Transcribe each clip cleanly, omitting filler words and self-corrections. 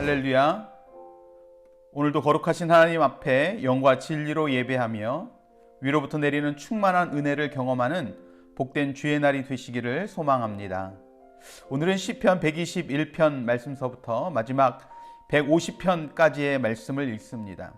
할렐루야. 오늘도 거룩하신 하나님 앞에 영과 진리로 예배하며 위로부터 내리는 충만한 은혜를 경험하는 복된 주의 날이 되시기를 소망합니다. 오늘은 시편 121편 말씀서부터 마지막 150편까지의 말씀을 읽습니다.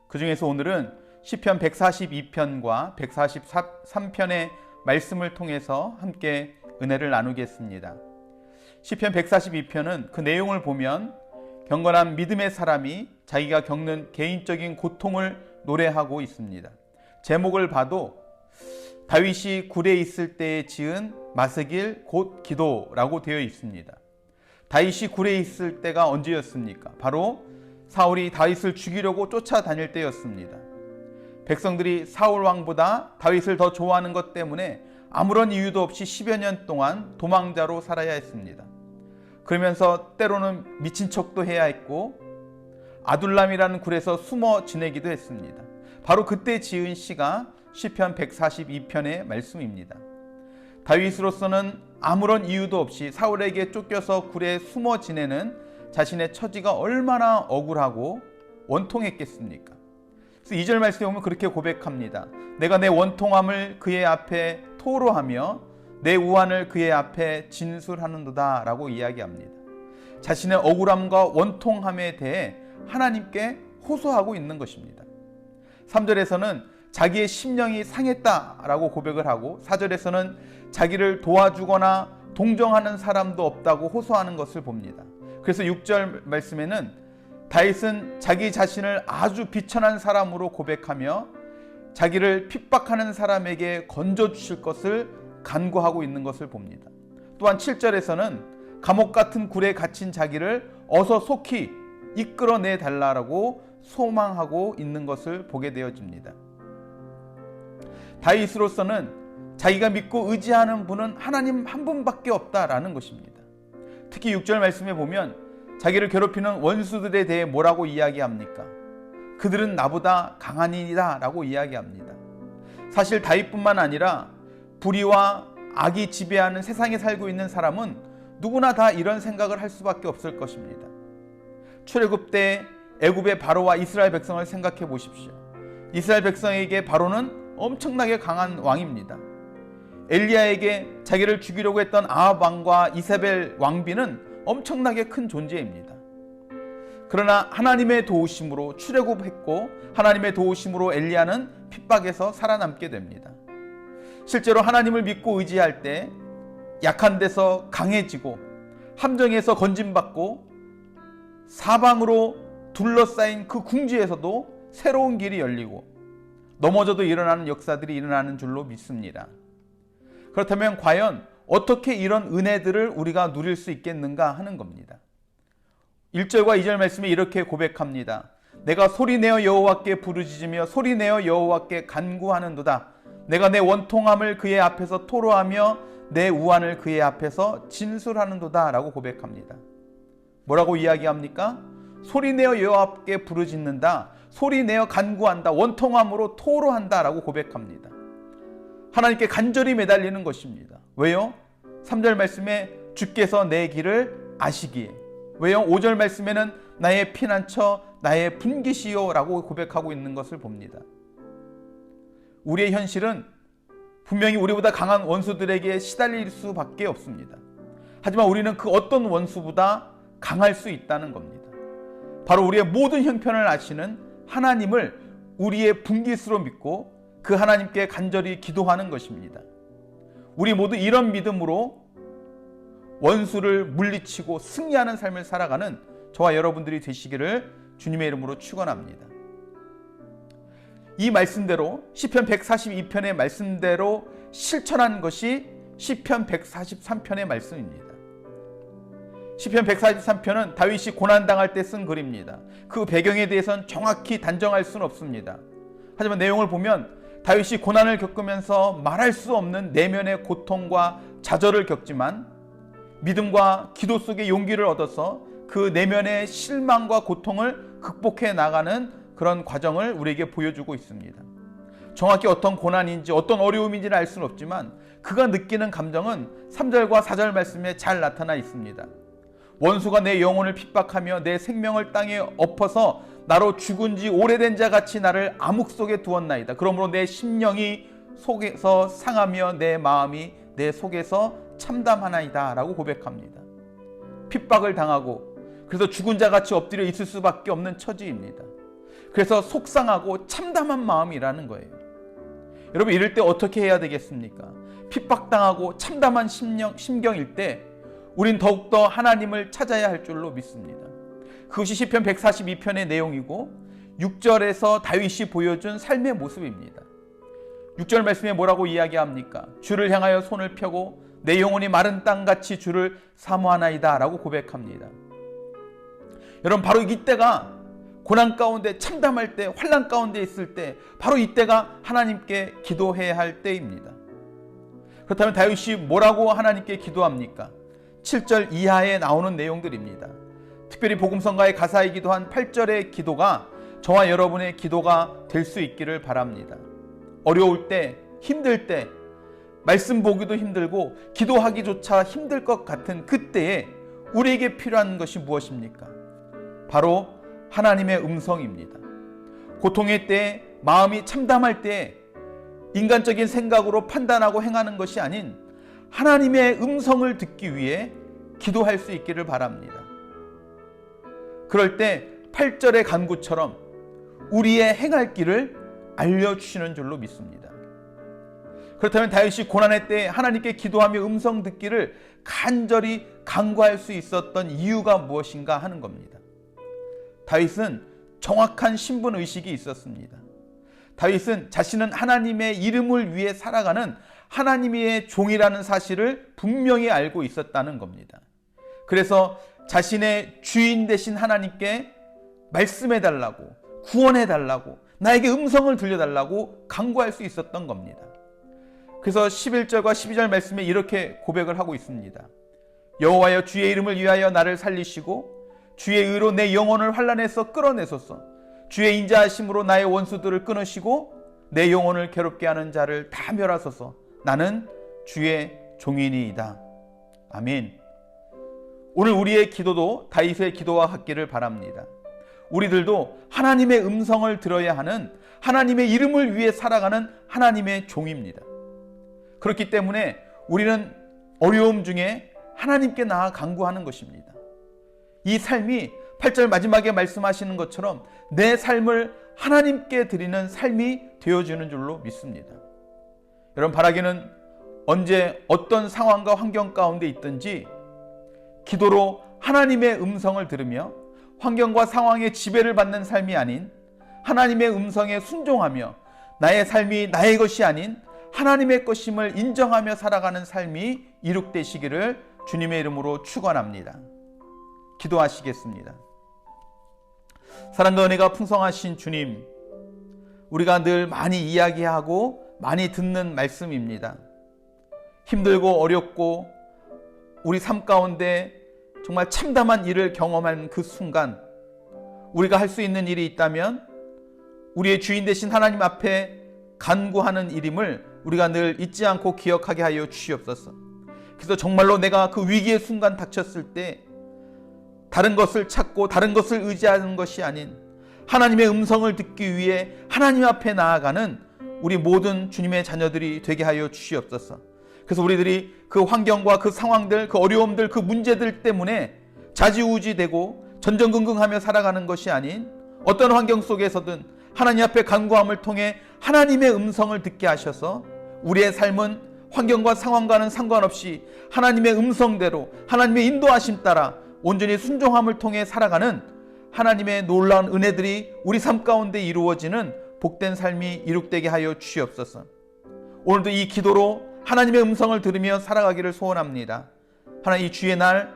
그 중에서 오늘은 시편 142편과 143편의 말씀을 통해서 함께 은혜를 나누겠습니다. 시편 142편은 그 내용을 보면 경건한 믿음의 사람이 자기가 겪는 개인적인 고통을 노래하고 있습니다. 제목을 봐도 다윗이 굴에 있을 때에 지은 마스길 곧 기도라고 되어 있습니다. 다윗이 굴에 있을 때가 언제였습니까? 바로 사울이 다윗을 죽이려고 쫓아다닐 때였습니다. 백성들이 사울 왕보다 다윗을 더 좋아하는 것 때문에 아무런 이유도 없이 10여 년 동안 도망자로 살아야 했습니다. 그러면서 때로는 미친 척도 해야 했고 아둘람이라는 굴에서 숨어 지내기도 했습니다. 바로 그때 지은 시가 시편 142편의 말씀입니다. 다윗으로서는 아무런 이유도 없이 사울에게 쫓겨서 굴에 숨어 지내는 자신의 처지가 얼마나 억울하고 원통했겠습니까? 그래서 2절 말씀에 보면 그렇게 고백합니다. 내가 내 원통함을 그의 앞에 토로하며 내 우환을 그의 앞에 진술하는도다 라고 이야기합니다. 자신의 억울함과 원통함에 대해 하나님께 호소하고 있는 것입니다. 3절에서는 자기의 심령이 상했다라고 고백을 하고 4절에서는 자기를 도와주거나 동정하는 사람도 없다고 호소하는 것을 봅니다. 그래서 6절 말씀에는 다윗은 자기 자신을 아주 비천한 사람으로 고백하며 자기를 핍박하는 사람에게 건져주실 것을 간구하고 있는 것을 봅니다. 또한 7절에서는 감옥 같은 굴에 갇힌 자기를 어서 속히 이끌어내 달라고 소망하고 있는 것을 보게 되어집니다. 다윗으로서는 자기가 믿고 의지하는 분은 하나님 한 분밖에 없다라는 것입니다. 특히 6절 말씀에 보면 자기를 괴롭히는 원수들에 대해 뭐라고 이야기합니까? 그들은 나보다 강한이다 라고 이야기합니다. 사실 다윗뿐만 아니라 불의와 악이 지배하는 세상에 살고 있는 사람은 누구나 다 이런 생각을 할 수밖에 없을 것입니다. 출애굽 때 애굽의 바로와 이스라엘 백성을 생각해 보십시오. 이스라엘 백성에게 바로는 엄청나게 강한 왕입니다. 엘리야에게 자기를 죽이려고 했던 아합 왕과 이세벨 왕비는 엄청나게 큰 존재입니다. 그러나 하나님의 도우심으로 출애굽했고 하나님의 도우심으로 엘리야는 핍박에서 살아남게 됩니다. 실제로 하나님을 믿고 의지할 때 약한 데서 강해지고 함정에서 건짐받고 사방으로 둘러싸인 그 궁지에서도 새로운 길이 열리고 넘어져도 일어나는 역사들이 일어나는 줄로 믿습니다. 그렇다면 과연 어떻게 이런 은혜들을 우리가 누릴 수 있겠는가 하는 겁니다. 1절과 2절 말씀에 이렇게 고백합니다. 내가 소리내어 여호와께 부르짖으며 소리내어 여호와께 간구하는도다. 내가 내 원통함을 그의 앞에서 토로하며 내 우환을 그의 앞에서 진술하는도다 라고 고백합니다. 뭐라고 이야기합니까? 소리내어 여호와께 부르짖는다. 소리내어 간구한다. 원통함으로 토로한다 라고 고백합니다. 하나님께 간절히 매달리는 것입니다. 왜요? 3절 말씀에 주께서 내 길을 아시기에. 왜요? 5절 말씀에는 나의 피난처 나의 분기시요 라고 고백하고 있는 것을 봅니다. 우리의 현실은 분명히 우리보다 강한 원수들에게 시달릴 수밖에 없습니다. 하지만 우리는 그 어떤 원수보다 강할 수 있다는 겁니다. 바로 우리의 모든 형편을 아시는 하나님을 우리의 분깃으로 믿고 그 하나님께 간절히 기도하는 것입니다. 우리 모두 이런 믿음으로 원수를 물리치고 승리하는 삶을 살아가는 저와 여러분들이 되시기를 주님의 이름으로 축원합니다. 이 말씀대로 시편 142편의 말씀대로 실천한 것이 시편 143편의 말씀입니다. 시편 143편은 다윗이 고난당할 때 쓴 글입니다. 그 배경에 대해서는 정확히 단정할 수는 없습니다. 하지만 내용을 보면 다윗이 고난을 겪으면서 말할 수 없는 내면의 고통과 좌절을 겪지만 믿음과 기도 속에 용기를 얻어서 그 내면의 실망과 고통을 극복해 나가는 그런 과정을 우리에게 보여주고 있습니다. 정확히 어떤 고난인지 어떤 어려움인지는 알 수는 없지만 그가 느끼는 감정은 3절과 4절 말씀에 잘 나타나 있습니다. 원수가 내 영혼을 핍박하며 내 생명을 땅에 엎어서 나로 죽은 지 오래된 자 같이 나를 암흑 속에 두었나이다. 그러므로 내 심령이 속에서 상하며 내 마음이 내 속에서 참담하나이다 라고 고백합니다. 핍박을 당하고 그래서 죽은 자 같이 엎드려 있을 수밖에 없는 처지입니다. 그래서 속상하고 참담한 마음이라는 거예요. 여러분, 이럴 때 어떻게 해야 되겠습니까? 핍박당하고 참담한 심경일 때 우린 더욱더 하나님을 찾아야 할 줄로 믿습니다. 그것이 시편 142편의 내용이고 6절에서 다윗이 보여준 삶의 모습입니다. 6절 말씀에 뭐라고 이야기합니까? 주를 향하여 손을 펴고 내 영혼이 마른 땅같이 주를 사모하나이다 라고 고백합니다. 여러분, 바로 이때가 고난 가운데 참담할 때, 환난 가운데 있을 때, 바로 이때가 하나님께 기도해야 할 때입니다. 그렇다면 다윗이 뭐라고 하나님께 기도합니까? 7절 이하에 나오는 내용들입니다. 특별히 복음성가의 가사이기도 한 8절의 기도가 저와 여러분의 기도가 될 수 있기를 바랍니다. 어려울 때, 힘들 때, 말씀 보기도 힘들고 기도하기조차 힘들 것 같은 그때에 우리에게 필요한 것이 무엇입니까? 바로 하나님의 음성입니다. 고통의 때에, 마음이 참담할 때에 인간적인 생각으로 판단하고 행하는 것이 아닌 하나님의 음성을 듣기 위해 기도할 수 있기를 바랍니다. 그럴 때 8절의 간구처럼 우리의 행할 길을 알려주시는 줄로 믿습니다. 그렇다면 다윗이 고난의 때 하나님께 기도하며 음성 듣기를 간절히 간구할 수 있었던 이유가 무엇인가 하는 겁니다. 다윗은 정확한 신분의식이 있었습니다. 다윗은 자신은 하나님의 이름을 위해 살아가는 하나님의 종이라는 사실을 분명히 알고 있었다는 겁니다. 그래서 자신의 주인 되신 하나님께 말씀해달라고, 구원해달라고, 나에게 음성을 들려달라고 간구할 수 있었던 겁니다. 그래서 11절과 12절 말씀에 이렇게 고백을 하고 있습니다. 여호와여, 주의 이름을 위하여 나를 살리시고 주의 의로 내 영혼을 환난에서 끌어내소서. 주의 인자하심으로 나의 원수들을 끊으시고 내 영혼을 괴롭게 하는 자를 다 멸하소서. 나는 주의 종이니이다. 아멘. 오늘 우리의 기도도 다윗의 기도와 같기를 바랍니다. 우리들도 하나님의 음성을 들어야 하는, 하나님의 이름을 위해 살아가는 하나님의 종입니다. 그렇기 때문에 우리는 어려움 중에 하나님께 나아 간구하는 것입니다. 이 삶이 8절 마지막에 말씀하시는 것처럼 내 삶을 하나님께 드리는 삶이 되어지는 줄로 믿습니다. 여러분, 바라기는 언제 어떤 상황과 환경 가운데 있든지 기도로 하나님의 음성을 들으며 환경과 상황의 지배를 받는 삶이 아닌 하나님의 음성에 순종하며 나의 삶이 나의 것이 아닌 하나님의 것임을 인정하며 살아가는 삶이 이룩되시기를 주님의 이름으로 축원합니다. 기도하시겠습니다. 사랑과 은혜가 풍성하신 주님, 우리가 늘 많이 이야기하고 많이 듣는 말씀입니다. 힘들고 어렵고 우리 삶 가운데 정말 참담한 일을 경험한 그 순간 우리가 할 수 있는 일이 있다면 우리의 주인 되신 하나님 앞에 간구하는 일임을 우리가 늘 잊지 않고 기억하게 하여 주시옵소서. 그래서 정말로 내가 그 위기의 순간 닥쳤을 때 다른 것을 찾고 다른 것을 의지하는 것이 아닌 하나님의 음성을 듣기 위해 하나님 앞에 나아가는 우리 모든 주님의 자녀들이 되게 하여 주시옵소서. 그래서 우리들이 그 환경과 그 상황들, 그 어려움들, 그 문제들 때문에 좌지우지되고 전전긍긍하며 살아가는 것이 아닌 어떤 환경 속에서든 하나님 앞에 간구함을 통해 하나님의 음성을 듣게 하셔서 우리의 삶은 환경과 상황과는 상관없이 하나님의 음성대로 하나님의 인도하심 따라 온전히 순종함을 통해 살아가는 하나님의 놀라운 은혜들이 우리 삶 가운데 이루어지는 복된 삶이 이룩되게 하여 주시옵소서. 오늘도 이 기도로 하나님의 음성을 들으며 살아가기를 소원합니다. 하나님, 이 주의 날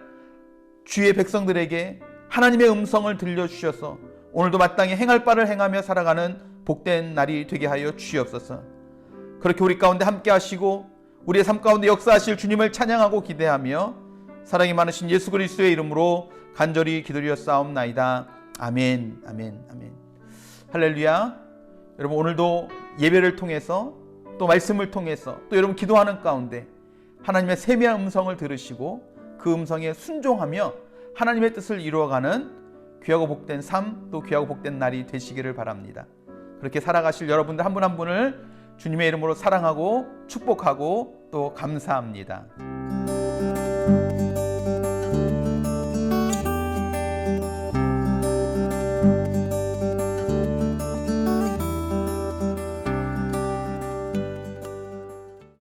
주의 백성들에게 하나님의 음성을 들려주셔서 오늘도 마땅히 행할 바를 행하며 살아가는 복된 날이 되게 하여 주시옵소서. 그렇게 우리 가운데 함께 하시고 우리의 삶 가운데 역사하실 주님을 찬양하고 기대하며 사랑이 많으신 예수 그리스도의 이름으로 간절히 기도드렸사옵나이다. 아멘, 아멘, 아멘. 할렐루야. 여러분, 오늘도 예배를 통해서 또 말씀을 통해서 또 여러분 기도하는 가운데 하나님의 세미한 음성을 들으시고 그 음성에 순종하며 하나님의 뜻을 이루어가는 귀하고 복된 삶, 또 귀하고 복된 날이 되시기를 바랍니다. 그렇게 살아가실 여러분들 한 분 한 분을 주님의 이름으로 사랑하고 축복하고 또 감사합니다.